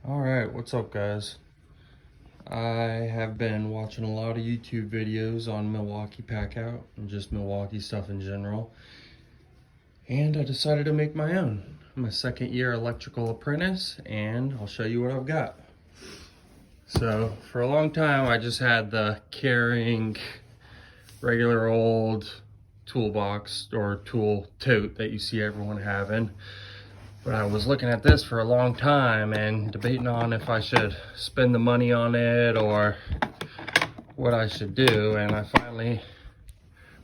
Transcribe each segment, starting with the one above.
Alright, what's up guys? I have been watching a lot of YouTube videos on Milwaukee Packout and just Milwaukee stuff in general. And I decided to make my own. I'm a second year electrical apprentice and I'll show you what I've got. So for a long time I just had the carrying regular old toolbox or tool tote that you see everyone having. But I was looking at this for a long time and debating on if I should spend the money on it or what I should do. And I finally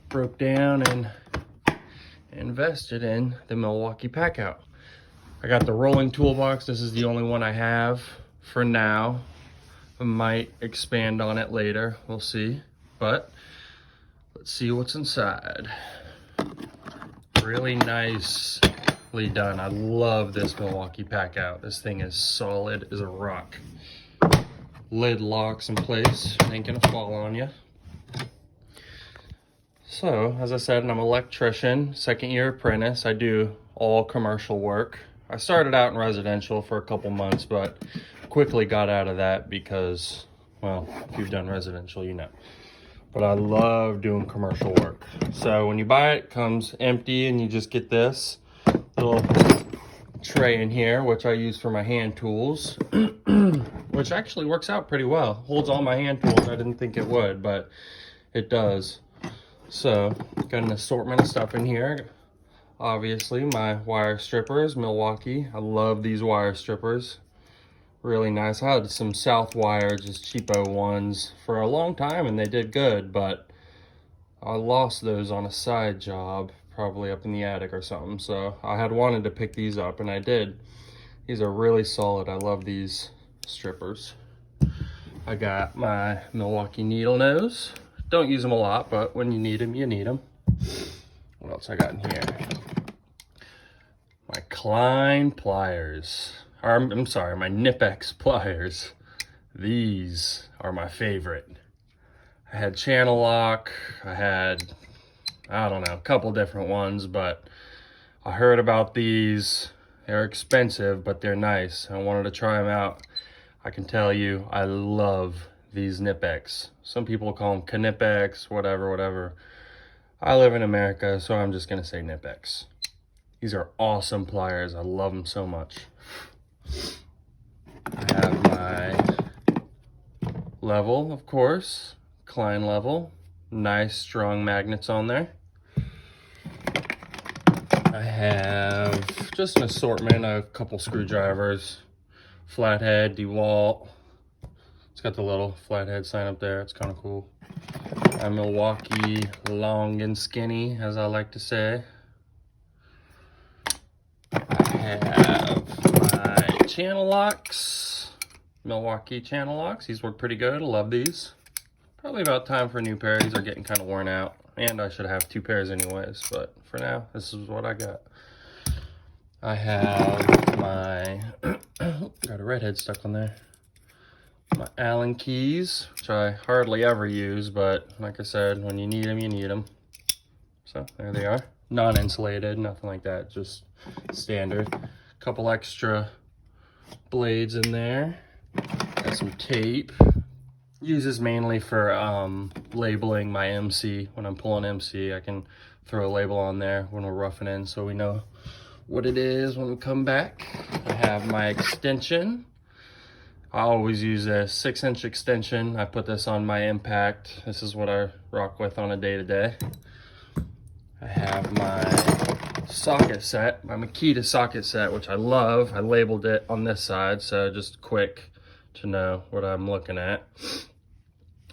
broke down and invested in the Milwaukee Packout. I got the rolling toolbox. This is the only one I have for now. I might expand on it later. We'll see. But let's see what's inside. Really nicely done. I love this Milwaukee Packout. This thing is solid as a rock. Lid locks in place. It ain't gonna fall on you. So, as I said, I'm an electrician, second year apprentice. I do all commercial work. I started out in residential for a couple months, but quickly got out of that because, well, if you've done residential, you know. But I love doing commercial work. So when you buy it, it comes empty and you just get this little tray in here, which I use for my hand tools, which actually works out pretty well. Holds all my hand tools. I didn't think it would, but it does. So got an assortment of stuff in here. Obviously my wire strippers, Milwaukee. I love these wire strippers. Really nice. I had some South wire, just cheapo ones for a long time and they did good, but I lost those on a side job, probably up in the attic or something. So I had wanted to pick these up and I did. These are really solid. I love these strippers. I got my Milwaukee needle nose. Don't use them a lot, but when you need them, you need them. What else I got in here? My Klein pliers. Or, I'm sorry, my Nip-X pliers. These are my favorite. I had channel lock. I had, I don't know, a couple different ones, but I heard about these. They're expensive, but they're nice. I wanted to try them out. I can tell you, I love these Nip-X. Some people call them Knip-X, whatever. I live in America, so I'm just gonna say Nip-X. These are awesome pliers. I love them so much. I have my level, of course, Klein level. Nice, strong magnets on there. I have just an assortment, a couple screwdrivers, flathead, DeWalt. It's got the little flathead sign up there. It's kind of cool. My Milwaukee long and skinny, as I like to say. I have my channel locks, Milwaukee channel locks. These work pretty good. I love these. Probably about time for a new pair. These are getting kind of worn out. And I should have two pairs anyways. But for now, this is what I got. I have my, got a redhead stuck on there. My Allen keys, which I hardly ever use. But like I said, when you need them, you need them. So there they are. Non-insulated, nothing like that. Just standard. Couple extra blades in there. Got some tape. Uses mainly for labeling my MC. When I'm pulling MC, I can throw a label on there when we're roughing in so we know what it is when we come back. I have my extension. I always use a 6-inch extension. I put this on my impact. This is what I rock with on a day-to-day. I have my socket set, my Makita socket set, which I love. I labeled it on this side, so just quick to know what I'm looking at.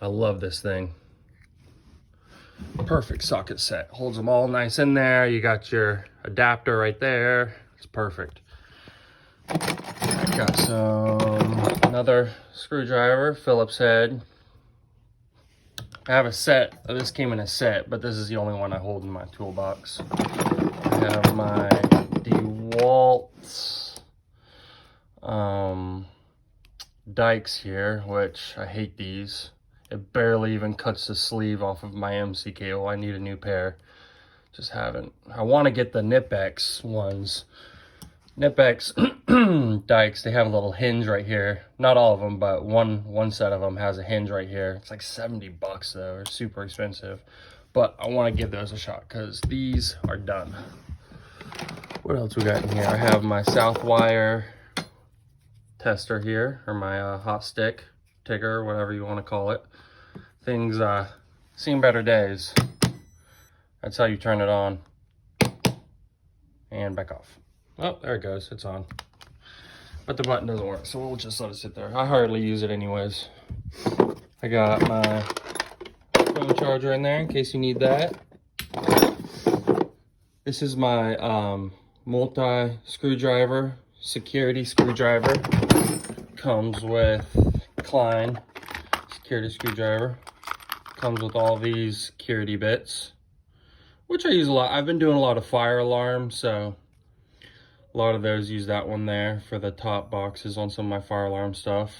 I love this thing. Perfect socket set. Holds them all nice in there. You got your adapter right there. It's perfect. Got another screwdriver, Phillips head. I have a set. This came in a set, but this is the only one I hold in my toolbox. I have my DeWalt dikes here, which I hate these. It barely even cuts the sleeve off of my MC cable. I need a new pair. Just haven't. I want to get the Nip-X ones, Knipex dikes, they have a little hinge right here. Not all of them, but one set of them has a hinge right here. It's like 70 bucks though, they're super expensive. But I want to give those a shot because these are done. What else we got in here? I have my Southwire tester here, or my hot stick, tigger, whatever you want to call it. Things seen better days. That's how you turn it on and back off. Oh, there it goes, it's on. But the button doesn't work, so we'll just let it sit there. I hardly use it anyways. I got my phone charger in there in case you need that. This is my multi screwdriver, security screwdriver. Comes with Klein security screwdriver. Comes with all these security bits, which I use a lot. I've been doing a lot of fire alarms, so a lot of those use that one there for the top boxes on some of my fire alarm stuff.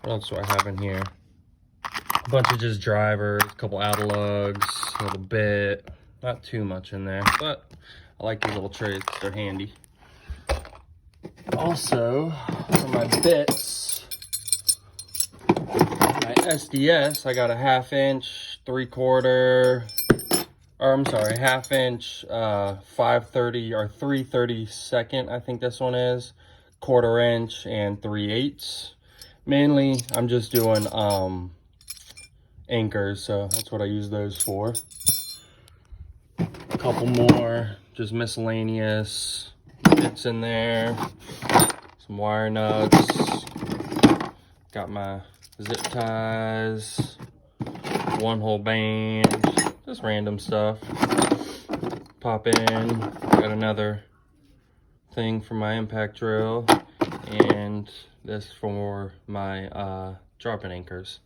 What else do I have in here? A bunch of just drivers, a couple outer lugs, a little bit. Not too much in there, but I like these little trays, they're handy. Also, for my bits, my SDS, I got a 1/2 inch, 3/4, or I'm sorry, 1/2 inch, 5/30 or 3/32, I think this one is, 1/4 inch, and 3/8. Mainly, I'm just doing anchors, so that's what I use those for. A couple more, just miscellaneous bits in there. Some wire nuts. Got my zip ties. 1-hole band. Just random stuff. Pop in. Got another thing for my impact drill. And this for my dropping anchors.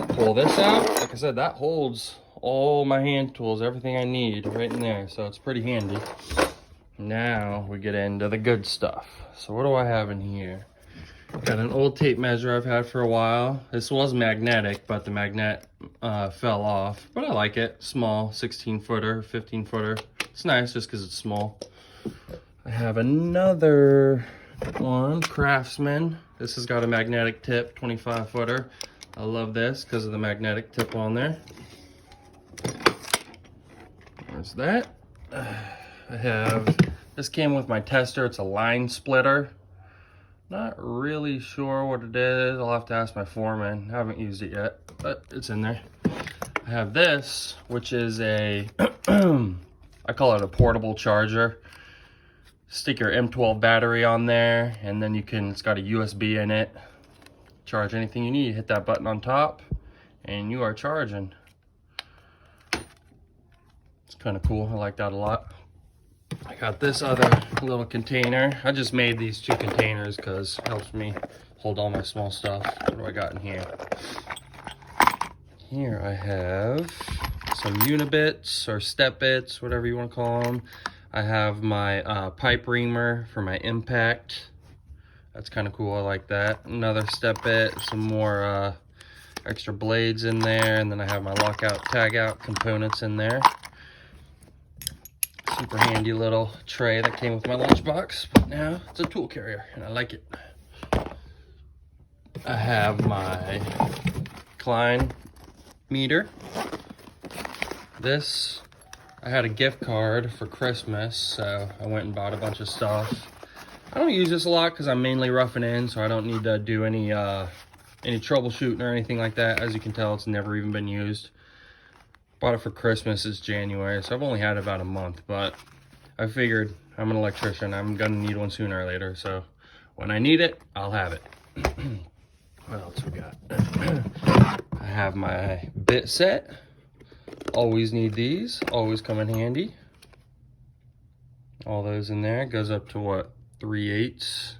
Pull this out. Like I said, that holds all my hand tools, everything I need right in there. So it's pretty handy. Now we get into the good stuff. So what do I have in here? Got an old tape measure I've had for a while. This was magnetic, but the magnet fell off. But I like it. Small, 16-footer, 15-footer. It's nice just because it's small. I have another one, Craftsman. This has got a magnetic tip, 25-footer. I love this because of the magnetic tip on there. There's that. I have, this came with my tester. It's a line splitter. Not really sure what it is. I'll have to ask my foreman. I haven't used it yet, but it's in there. I have this, which is a, I call it a portable charger. Stick your M12 battery on there, and then you can, it's got a USB in it. Charge anything you need. Hit that button on top, and you are charging. It's kind of cool. I like that a lot. I got this other little container. I just made these 2 containers because it helps me hold all my small stuff. What do I got in here? Here I have some unibits or step bits, whatever you want to call them. I have my pipe reamer for my impact. That's kind of cool. I like that. Another step bit, some more extra blades in there, and then I have my lockout, tagout components in there. Super handy little tray that came with my lunchbox, but now it's a tool carrier, and I like it. I have my Klein meter. This, I had a gift card for Christmas, so I went and bought a bunch of stuff. I don't use this a lot because I'm mainly roughing in, so I don't need to do any troubleshooting or anything like that. As you can tell, it's never even been used. Bought it for Christmas. It's January, so I've only had it about a month, but I figured I'm an electrician. I'm gonna need one sooner or later, so when I need it, I'll have it. What else we got? I have my bit set. Always need these. Always come in handy. All those in there. Goes up to what? 3/8.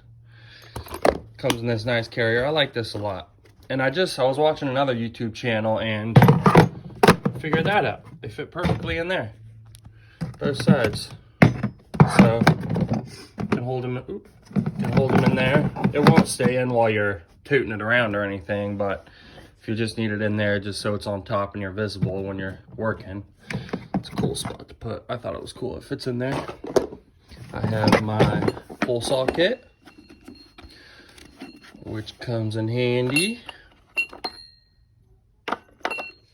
Comes in this nice carrier. I like this a lot. And I was watching another YouTube channel and figured that out. They fit perfectly in there. Both sides. So you can hold them in there. It won't stay in while you're tooting it around or anything, but if you just need it in there just so it's on top and you're visible when you're working, it's a cool spot to put. I thought it was cool. It fits in there. I have my full saw kit, which comes in handy.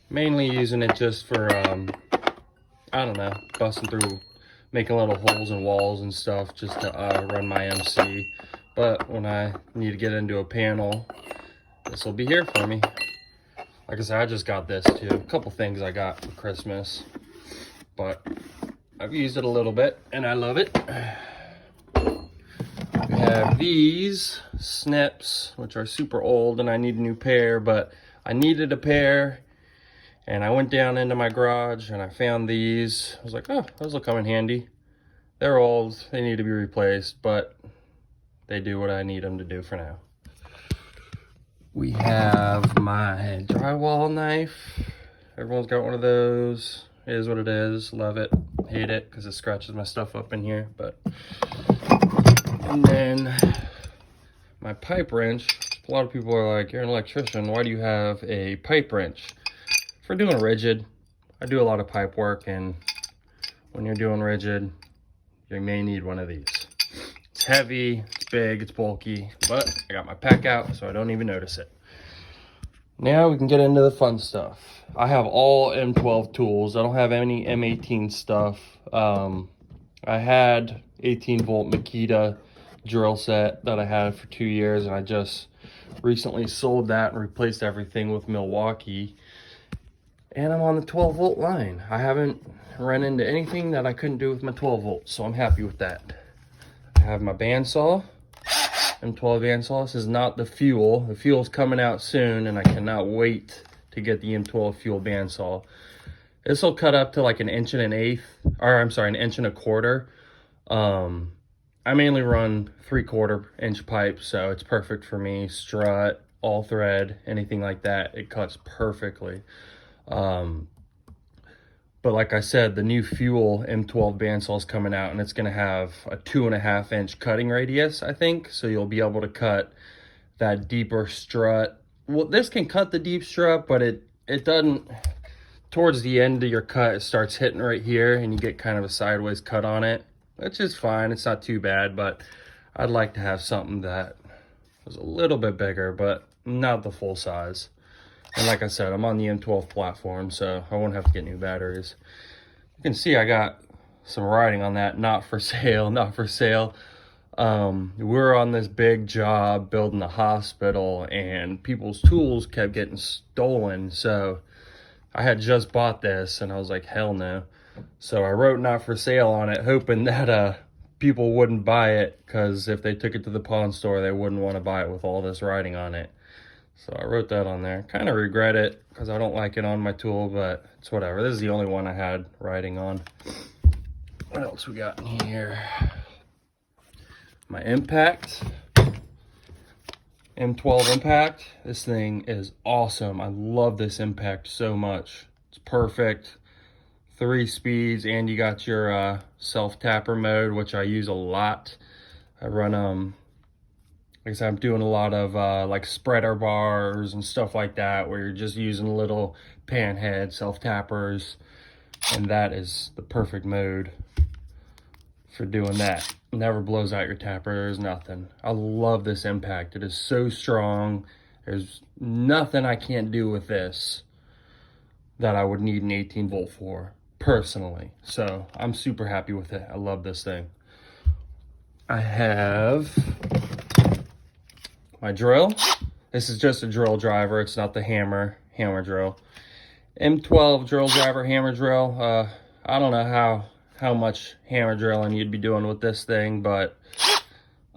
Mainly using it just for, I don't know, busting through, making little holes in walls and stuff just to run my MC. But when I need to get into a panel, this will be here for me. Like I said, I just got this too. A couple things I got for Christmas, but I've used it a little bit and I love it. We have these snips, which are super old, and I need a new pair, but I needed a pair, and I went down into my garage and I found these. I was like, oh, those will come in handy. They're old, they need to be replaced, but they do what I need them to do for now. We have my drywall knife. Everyone's got one of those. It is what it is. Love it. Hate it because it scratches my stuff up in here. But and then my pipe wrench. A lot of people are like, you're an electrician, why do you have a pipe wrench? For doing rigid. I do a lot of pipe work, and when you're doing rigid, you may need one of these. It's heavy, it's big, it's bulky, but I got my pack out so I don't even notice it. Now we can get into the fun stuff. I have all M12 tools. I don't have any M18 stuff. I had 18 volt Makita drill set that I had for 2 years, and I just recently sold that and replaced everything with Milwaukee. And I'm on the 12 volt line. I haven't run into anything that I couldn't do with my 12 volts, so I'm happy with that. I have my bandsaw, M12 bandsaw. This is not the fuel. The fuel's coming out soon, and I cannot wait to get the M12 fuel bandsaw. This will cut up to like an 1.125 inch. I mainly run 3/4 inch pipe, so it's perfect for me. Strut, all thread, anything like that, it cuts perfectly. But like I said, the new fuel M12 bandsaw is coming out, and it's going to have a 2.5 inch cutting radius, I think. So you'll be able to cut that deeper strut. Well, this can cut the deep strut, but it doesn't. Towards the end of your cut, it starts hitting right here, and you get kind of a sideways cut on it, which is fine. It's not too bad, but I'd like to have something that was a little bit bigger, but not the full size. And like I said, I'm on the M12 platform, so I won't have to get new batteries. You can see I got some writing on that, not for sale, not for sale. We're on this big job building a hospital, and people's tools kept getting stolen. So I had just bought this, and I was like, hell no. So I wrote not for sale on it, hoping that people wouldn't buy it, because if they took it to the pawn store, they wouldn't want to buy it with all this writing on it. So I wrote that on there. Kind of regret it because I don't like it on my tool, but it's whatever. This is the only one I had writing on. What else we got in here? My impact. M12 impact. This thing is awesome. I love this impact so much. It's perfect. 3 speeds, and you got your self-tapper mode, which I use a lot. I run like I said, I'm doing a lot of like spreader bars and stuff like that, where you're just using little pan head self-tappers, and that is the perfect mode for doing that. Never blows out your tappers, nothing. I love this impact. It is so strong. There's nothing I can't do with this that I would need an 18 volt for, personally. So I'm super happy with it. I love this thing. I have my drill. This is just a drill driver. It's not the hammer drill. M12 drill driver, hammer drill. I don't know how much hammer drilling you'd be doing with this thing, but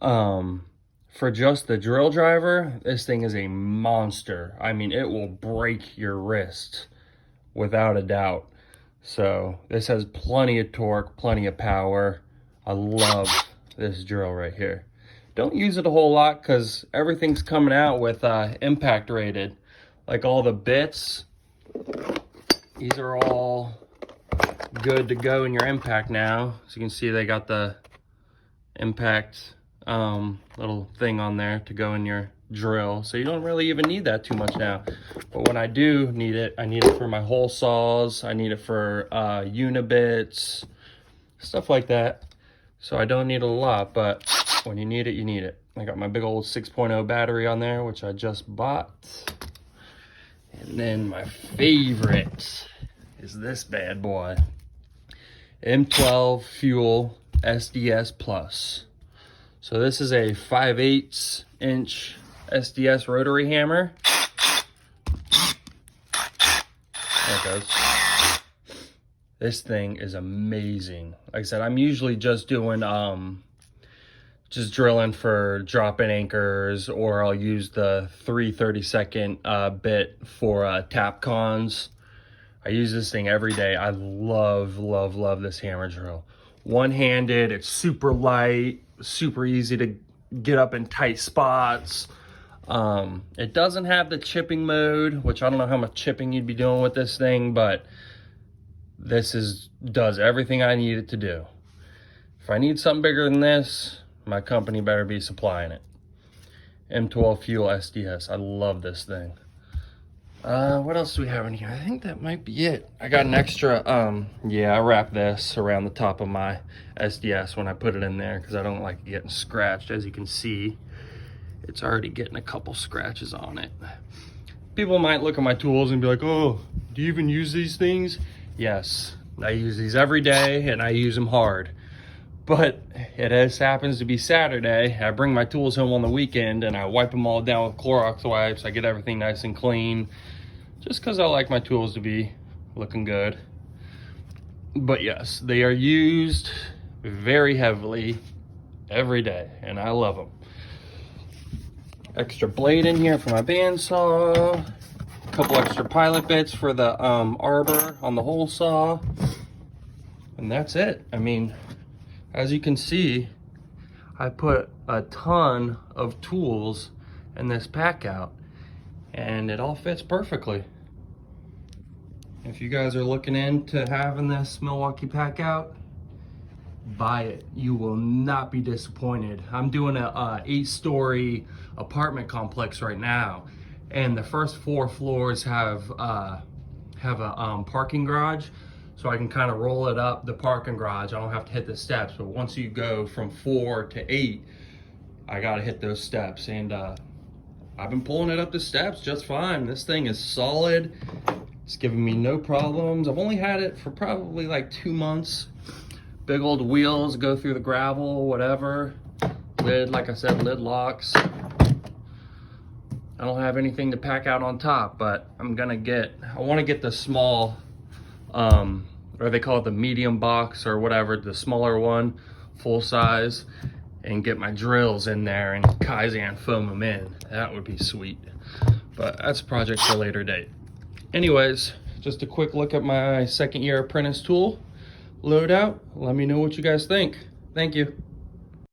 for just the drill driver, this thing is a monster. I mean, it will break your wrist without a doubt. So this has plenty of torque, plenty of power. I love this drill right here. Don't use it a whole lot because everything's coming out with impact rated. Like all the bits, these are all good to go in your impact now. So you can see they got the impact little thing on there to go in your drill. So you don't really even need that too much now. But when I do need it, I need it for my hole saws. I need it for unibits, stuff like that. So I don't need a lot, but when you need it, you need it. I got my big old 6.0 battery on there, which I just bought. And then my favorite is this bad boy. M12 Fuel SDS Plus. So this is a 5/8 inch SDS rotary hammer. There it goes. This thing is amazing. Like I said, I'm usually just doing, just drilling for drop-in anchors, or I'll use the 3/32 bit for tap cons. I use this thing every day. I love, love, love this hammer drill. One-handed, it's super light, super easy to get up in tight spots. It doesn't have the chipping mode, which I don't know how much chipping you'd be doing with this thing, but this does everything I need it to do. If I need something bigger than this, my company better be supplying it. M12 Fuel SDS. I love this thing. What else do we have in here? I think that might be it. I got an extra, yeah, I wrapped this around the top of my SDS when I put it in there because I don't like it getting scratched. As you can see, it's already getting a couple scratches on it. People might look at my tools and be like, oh, do you even use these things? Yes, I use these every day and I use them hard. But it just happens to be Saturday. I bring my tools home on the weekend and I wipe them all down with Clorox wipes. I get everything nice and clean, just because I like my tools to be looking good. But yes, they are used very heavily every day and I love them. Extra blade in here for my bandsaw. A couple extra pilot bits for the arbor on the hole saw. And that's it. I mean, as you can see, I put a ton of tools in this pack out and it all fits perfectly. If you guys are looking into having this Milwaukee pack out, buy it. You will not be disappointed. I'm doing a 8-story apartment complex right now, and the first 4 floors have a parking garage. So I can kind of roll it up the parking garage. I don't have to hit the steps, but once you go from 4 to 8, I gotta hit those steps. And I've been pulling it up the steps just fine. This thing is solid. It's giving me no problems. I've only had it for probably like 2 months. Big old wheels, go through the gravel, whatever. Lid, like I said, lid locks. I don't have anything to pack out on top, but I wanna get the small, or they call it the medium box or whatever, the smaller one, full size, and get my drills in there and Kaizen foam them in. That would be sweet, but that's a project for a later date. Anyways, just a quick look at my second year apprentice tool loadout. Let me know what you guys think. Thank you.